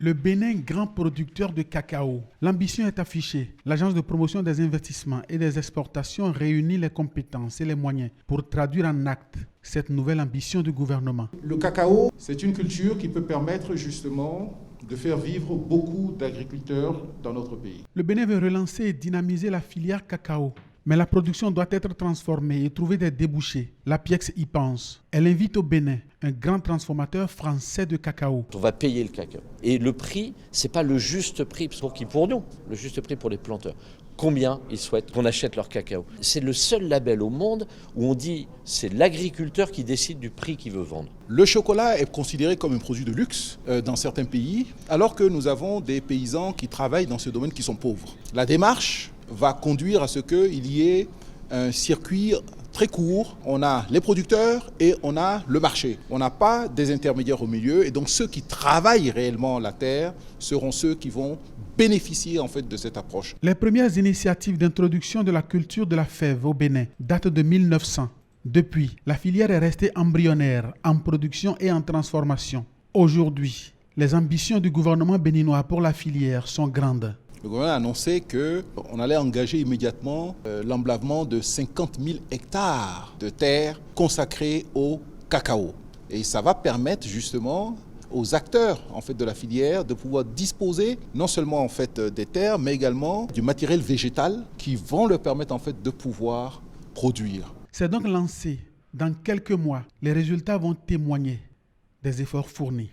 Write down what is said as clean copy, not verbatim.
Le Bénin, grand producteur de cacao. L'ambition est affichée. L'Agence de promotion des investissements et des exportations réunit les compétences et les moyens pour traduire en actes cette nouvelle ambition du gouvernement. Le cacao, c'est une culture qui peut permettre justement de faire vivre beaucoup d'agriculteurs dans notre pays. Le Bénin veut relancer et dynamiser la filière cacao. Mais la production doit être transformée et trouver des débouchés. L'APIEX y pense. Elle invite au Bénin un grand transformateur français de cacao. On va payer le cacao. Et le prix, ce n'est pas le juste prix pour nous, le juste prix pour les planteurs. Combien ils souhaitent qu'on achète leur cacao. C'est le seul label au monde où on dit c'est l'agriculteur qui décide du prix qu'il veut vendre. Le chocolat est considéré comme un produit de luxe dans certains pays, alors que nous avons des paysans qui travaillent dans ce domaine qui sont pauvres. La démarche va conduire à ce qu'il y ait un circuit très court. On a les producteurs et on a le marché. On n'a pas des intermédiaires au milieu et donc ceux qui travaillent réellement la terre seront ceux qui vont bénéficier en fait de cette approche. Les premières initiatives d'introduction de la culture de la fève au Bénin datent de 1900. Depuis, la filière est restée embryonnaire en production et en transformation. Aujourd'hui, les ambitions du gouvernement béninois pour la filière sont grandes. Le gouvernement a annoncé qu'on allait engager immédiatement l'emblavement de 50 000 hectares de terres consacrées au cacao. Et ça va permettre justement aux acteurs en fait, de la filière de pouvoir disposer non seulement en fait, des terres, mais également du matériel végétal qui vont leur permettre en fait, de pouvoir produire. C'est donc lancé. Dans quelques mois, les résultats vont témoigner des efforts fournis.